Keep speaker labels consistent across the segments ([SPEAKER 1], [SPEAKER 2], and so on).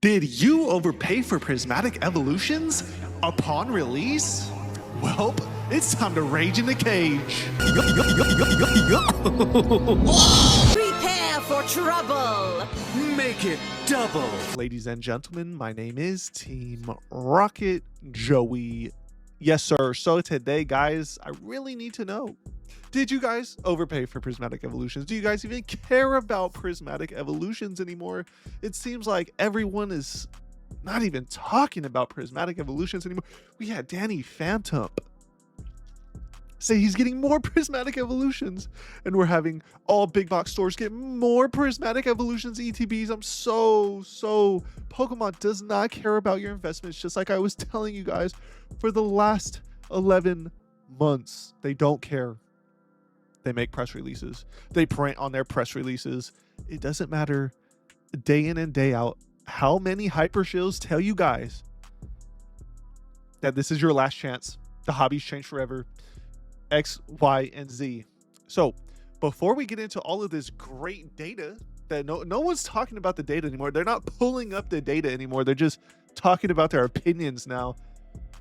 [SPEAKER 1] Did you overpay for Prismatic Evolutions upon release? Well, it's time to rage in the cage.
[SPEAKER 2] Prepare for trouble!
[SPEAKER 1] Make it double. Ladies and gentlemen, my name is Team Rocket Joey. Yes, sir. So today, guys, I really need to know, did you guys overpay for Prismatic Evolutions? Do you guys even care about Prismatic Evolutions anymore? It seems like everyone is not even talking about Prismatic Evolutions anymore. We had Danny Phantom say he's getting more Prismatic Evolutions, and we're having all big box stores get more Prismatic Evolutions ETBs. I'm so Pokemon does not care about your investments, just like I was telling you guys for the last 11 months. They don't care. They make press releases. They print on their press releases. It doesn't matter day in and day out how many hyper shills tell you guys that this is your last chance. The hobbies change forever. X, Y, and Z. So before we get into all of this great data that no one's talking about the data anymore. They're not pulling up the data anymore. They're just talking about their opinions now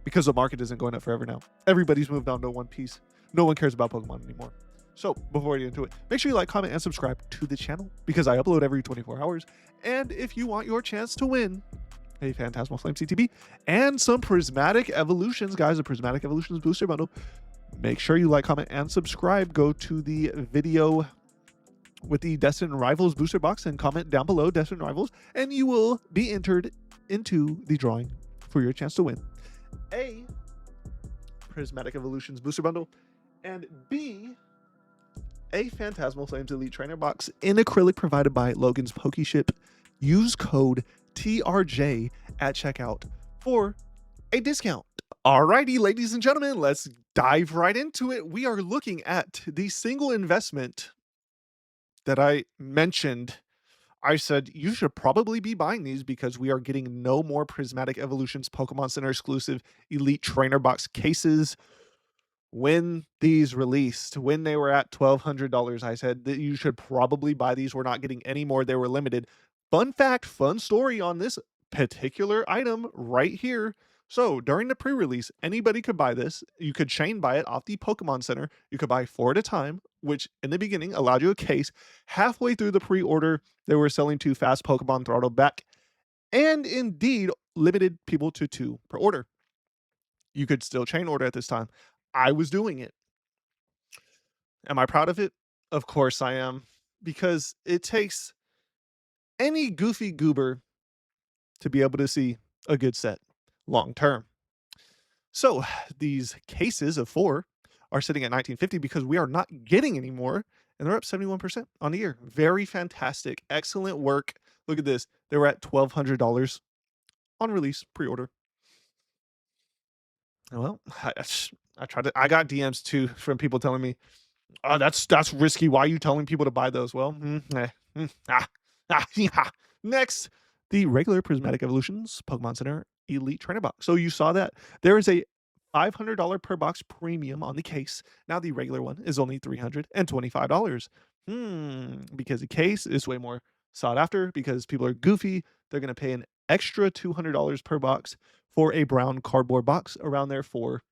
[SPEAKER 1] because the market isn't going up forever now. Everybody's moved on to One Piece. No one cares about Pokemon anymore. So before we get into it, make sure you like, comment, and subscribe to the channel because I upload every 24 hours. And if you want your chance to win a Phantasmal Flame CTB and some Prismatic Evolutions, guys, a Prismatic Evolutions booster bundle, make sure you like, comment, and subscribe. Go to the video with the Destined Rivals booster box and comment down below Destined Rivals, and you will be entered into the drawing for your chance to win A, Prismatic Evolutions booster bundle, and B, a Phantasmal Flames Elite Trainer box in acrylic provided by Logan's Pokeship. Use code TRJ at checkout for a discount. Alrighty, ladies and gentlemen, let's dive right into it. We are looking at the single investment that I mentioned. I said you should probably be buying these because we are getting no more Prismatic Evolutions Pokemon Center exclusive Elite Trainer box cases. When these released, when they were at $1,200, I said that you should probably buy these. We're not getting any more. They were limited. Fun fact, fun story on this particular item right here. So during the pre-release, anybody could buy this. You could chain buy it off the Pokemon Center. You could buy 4 at a time, which in the beginning allowed you a case. Halfway through the pre-order, they were selling 2 fast Pokemon throttled back, and indeed limited people to 2 per order. You could still chain order at this time. I was doing it. Am I proud of it? Of course I am, because it takes any goofy goober to be able to see a good set long term. So these cases of 4 are sitting at $19.50 because we are not getting any more, and they're up 71% on the year. Very fantastic. Excellent work. Look at this. They were at $1,200 on release pre-order. Well, I tried to. I got DMs too from people telling me, "Oh, that's risky. Why are you telling people to buy those?" Well, yeah. Next, the regular Prismatic Evolutions Pokemon Center Elite Trainer box. So you saw that there is a $500 per box premium on the case. Now the regular one is only $325. Because the case is way more sought after because people are goofy. They're going to pay an extra $200 per box for a brown cardboard box around there for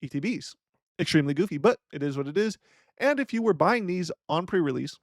[SPEAKER 1] ETBs. Extremely goofy, but it is what it is. And if you were buying these on pre-release,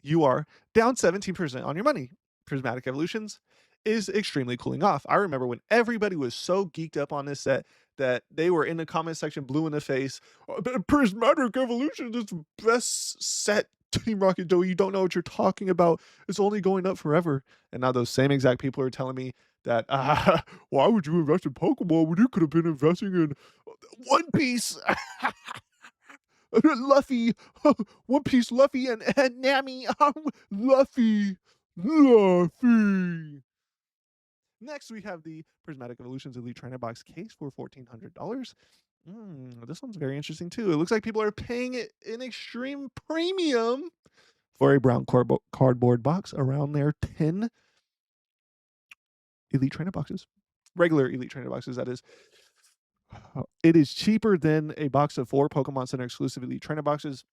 [SPEAKER 1] you are down 17% on your money. Prismatic Evolutions is extremely cooling off. I remember when everybody was so geeked up on this set that they were in the comment section blue in the face. "Oh, Prismatic Evolutions is the best set, Team Rocket Joey. You don't know what you're talking about. It's only going up forever." And now those same exact people are telling me that, why would you invest in Pokemon when you could have been investing in One Piece? Luffy, One Piece Luffy and Nami, Luffy. Next, we have the Prismatic Evolutions Elite Trainer Box case for $1,400. This one's very interesting too. It looks like people are paying it an extreme premium for a brown cardboard box around their 10 Elite Trainer boxes. Regular Elite Trainer boxes, that is. It is cheaper than a box of 4 Pokemon Center exclusive Elite Trainer boxes.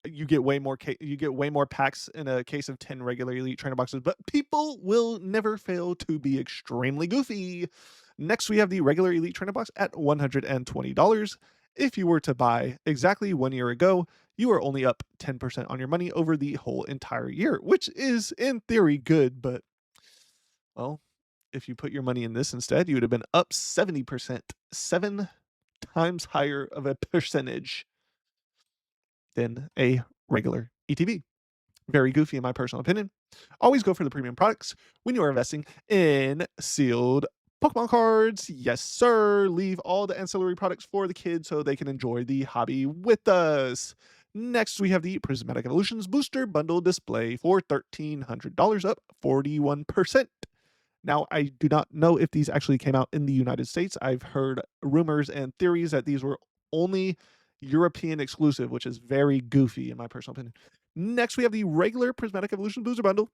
[SPEAKER 1] you get way more packs in a case of 10 regular elite trainer boxes, but people will never fail to be extremely goofy. Next, we have the regular elite trainer box at $120. If you were to buy exactly 1 year ago, you are only up 10% on your money over the whole entire year, which is in theory good, but well, if you put your money in this instead, you would have been up 70%, 7 times higher of a percentage than a regular ETB. Very goofy in my personal opinion. Always go for the premium products when you are investing in sealed Pokemon cards. Yes, sir. Leave all the ancillary products for the kids so they can enjoy the hobby with us. Next, we have the Prismatic Evolutions Booster Bundle Display for $1,300, up 41%. Now, I do not know if these actually came out in the United States. I've heard rumors and theories that these were only European exclusive, which is very goofy in my personal opinion. Next, we have the regular Prismatic Evolution Booster Bundle.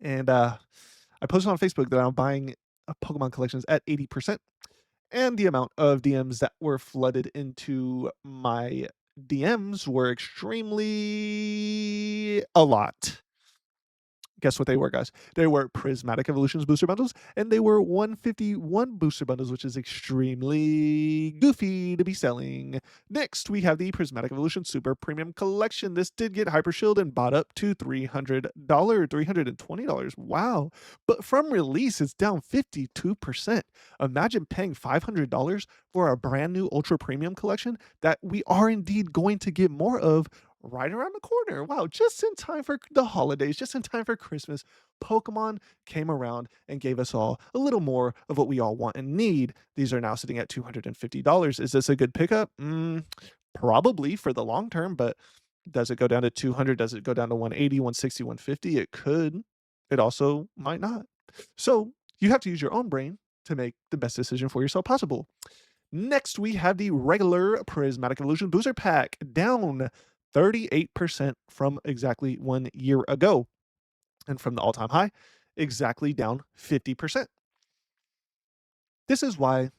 [SPEAKER 1] And I posted on Facebook that I'm buying Pokemon collections at 80%. And the amount of DMs that were flooded into my DMs were extremely a lot. Guess what they were, guys? They were Prismatic Evolutions booster bundles, and they were 151 booster bundles, which is extremely goofy to be selling. Next, we have the Prismatic Evolution Super Premium Collection. This did get Hyper Shield and bought up to $300, $320. Wow. But from release, it's down 52%. Imagine paying $500 for a brand new Ultra Premium collection that we are indeed going to get more of right around the corner. Wow, just in time for the holidays, just in time for Christmas, Pokemon came around and gave us all a little more of what we all want and need. These are now sitting at $250. Is this a good pickup? Probably for the long term, but does it go down to 200? Does it go down to 180, 160, 150? It could. It also might not. So you have to use your own brain to make the best decision for yourself possible. Next, we have the regular Prismatic Evolution Booster Pack, down 38% from exactly 1 year ago. And from the all-time high, exactly down 50%. This is why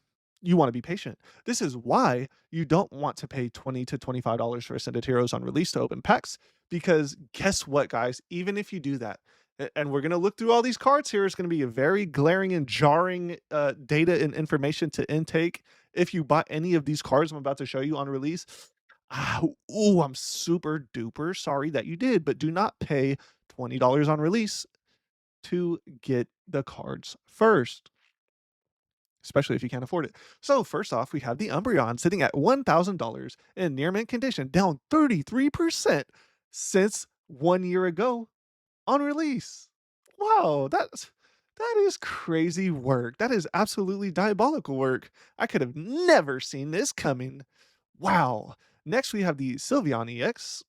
[SPEAKER 1] you want to be patient. This is why you don't want to pay $20 to $25 for Ascended Heroes on release to open packs, because guess what, guys? Even if you do that, and we're going to look through all these cards here, it's going to be a very glaring and jarring data and information to intake. If you bought any of these cards I'm about to show you on release, I'm super duper sorry that you did, but do not pay $20 on release to get the cards first, especially if you can't afford it. So first off, we have the Umbreon sitting at $1,000 in near mint condition, down 33% since 1 year ago on release. Wow, that is crazy work. That is absolutely diabolical work. I could have never seen this coming. Wow. Next, we have the Sylveon EX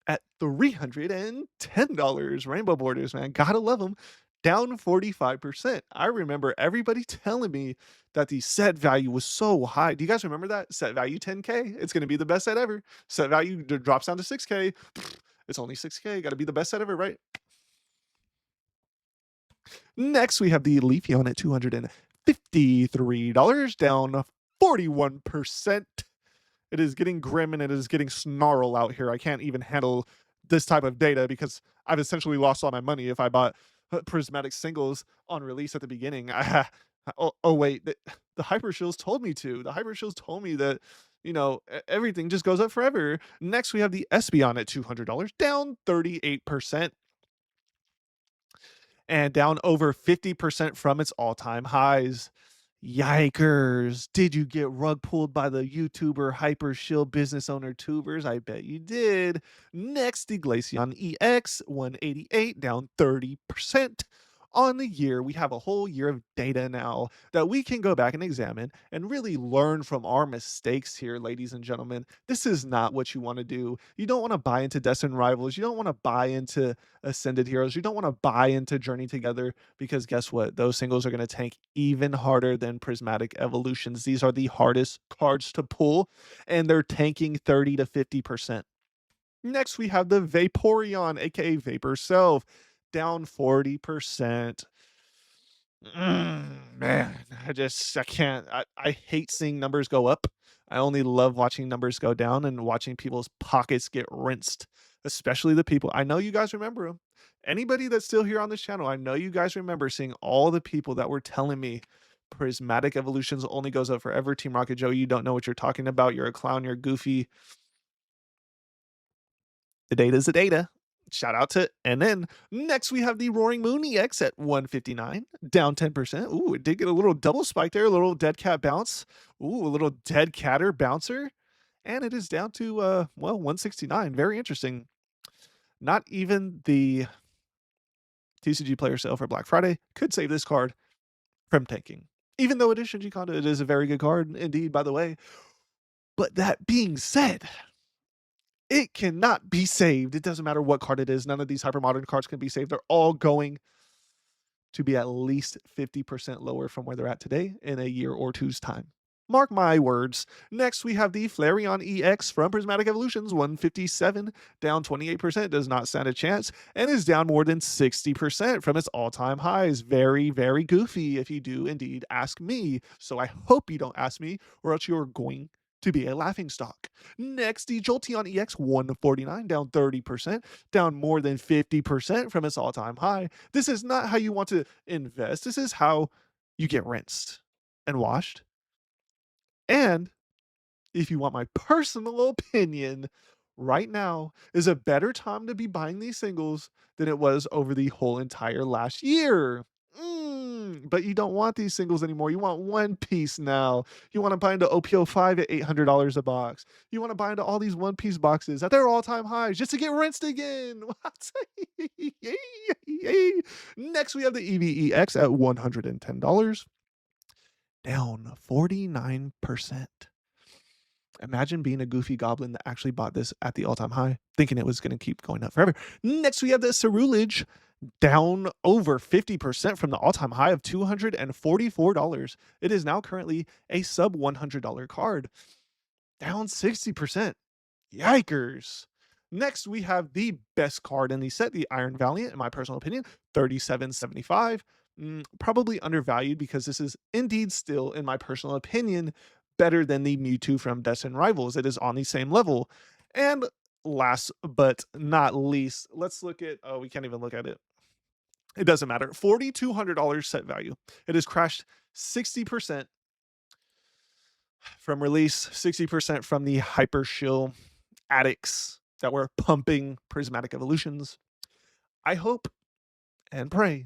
[SPEAKER 1] at $310. Rainbow borders, man. Gotta love them. Down 45%. I remember everybody telling me that the set value was so high. Do you guys remember that? Set value 10K. It's going to be the best set ever. Set value drops down to 6K. It's only 6K. Got to be the best set ever, right? Next, we have the Leafeon at $253, down 41%. It is getting grim and it is getting snarl out here. I can't even handle this type of data because I've essentially lost all my money if I bought prismatic singles on release at the beginning. Wait, the Hyper Shields told me to. The Hyper Shields told me that, everything just goes up forever. Next, we have the Espeon at $200, down 38%. And down over 50% from its all-time highs. Yikers. Did you get rug pulled by the YouTuber Hyper Shield business owner tubers? I bet you did. Next, the Glaceon EX 188, down 30%. On the year, we have a whole year of data now that we can go back and examine and really learn from our mistakes here, ladies and gentlemen. This is not what you want to do. You don't want to buy into Destined Rivals. You don't want to buy into Ascended Heroes. You don't want to buy into Journey Together, because guess what? Those singles are going to tank even harder than Prismatic Evolutions. These are the hardest cards to pull, and they're tanking 30 to 50%. Next, we have the Vaporeon, aka Vapor Self, down 40%. Man, I can't. I hate seeing numbers go up. I only love watching numbers go down and watching people's pockets get rinsed, especially the people. I know you guys remember them. Anybody that's still here on this channel, I know you guys remember seeing all the people that were telling me prismatic evolutions only goes up forever. Team Rocket Joe, you don't know what you're talking about. You're a clown. You're goofy. The data's the data. Shout out to NN. Next, we have the Roaring Moon EX at 159, down 10%. Ooh, it did get a little double spike there, a little dead cat bounce. Ooh, a little dead catter bouncer. And it is down to, well, 169. Very interesting. Not even the TCG player sale for Black Friday could save this card from tanking. Even though it is Shinji Kondo, it is a very good card indeed, by the way. But that being said, it cannot be saved. It doesn't matter what card it is. None of these hypermodern cards can be saved. They're all going to be at least 50% lower from where they're at today in a year or two's time. Mark my words. Next, we have the Flareon EX from Prismatic Evolutions, 157, down 28%, does not stand a chance, and is down more than 60% from its all-time highs. Very, very goofy, if you do indeed ask me. So I hope you don't ask me, or else you're going to be a laughingstock. Next, the Jolteon EX 149, down 30%, down more than 50% from its all-time high. This is not how you want to invest. This is how you get rinsed and washed. And if you want my personal opinion, right now is a better time to be buying these singles than it was over the whole entire last year. But you don't want these singles anymore. You want One Piece now. You want to buy into OPO5 at $800 a box. You want to buy into all these One Piece boxes at their all-time highs just to get rinsed again. Next, we have the EVEX at $110, down 49%. Imagine being a goofy goblin that actually bought this at the all-time high, thinking it was going to keep going up forever. Next, we have the Cerulege, down over 50% from the all-time high of $244. It is now currently a sub $100 card, down 60%. Yikers. Next, we have the best card in the set, the Iron Valiant, in my personal opinion, 37.75. Probably undervalued because this is indeed still, in my personal opinion, better than the Mewtwo from Destined Rivals. It is on the same level. And last but not least, let's look at, oh, we can't even look at it. It doesn't matter. $4,200 set value. It has crashed 60% from release, 60% from the hyper shill addicts that were pumping Prismatic Evolutions. I hope and pray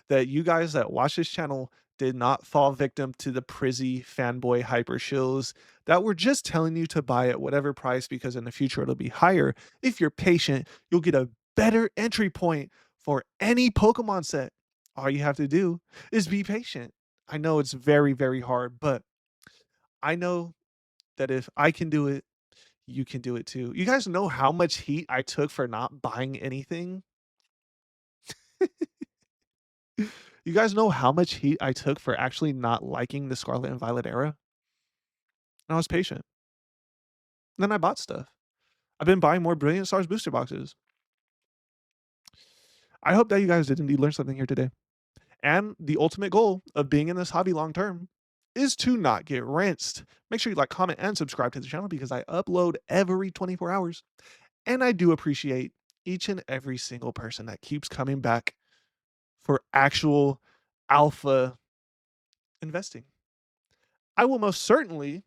[SPEAKER 1] that you guys that watch this channel did not fall victim to the Prizzy fanboy hyper shills that were just telling you to buy at whatever price because in the future it'll be higher. If you're patient, you'll get a better entry point for any Pokemon set. All you have to do is be patient. I know it's very, very hard, but I know that if I can do it, you can do it too. You guys know how much heat I took for not buying anything? You guys know how much heat I took for actually not liking the Scarlet and Violet era? And I was patient. And then I bought stuff. I've been buying more Brilliant Stars booster boxes. I hope that you guys did indeed learn something here today. And the ultimate goal of being in this hobby long term is to not get rinsed. Make sure you like, comment, and subscribe to the channel because I upload every 24 hours. And I do appreciate each and every single person that keeps coming back for actual alpha investing. I will most certainly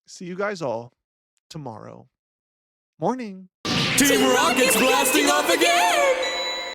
[SPEAKER 1] see you guys all tomorrow morning.
[SPEAKER 2] Team Rocket's blasting off again!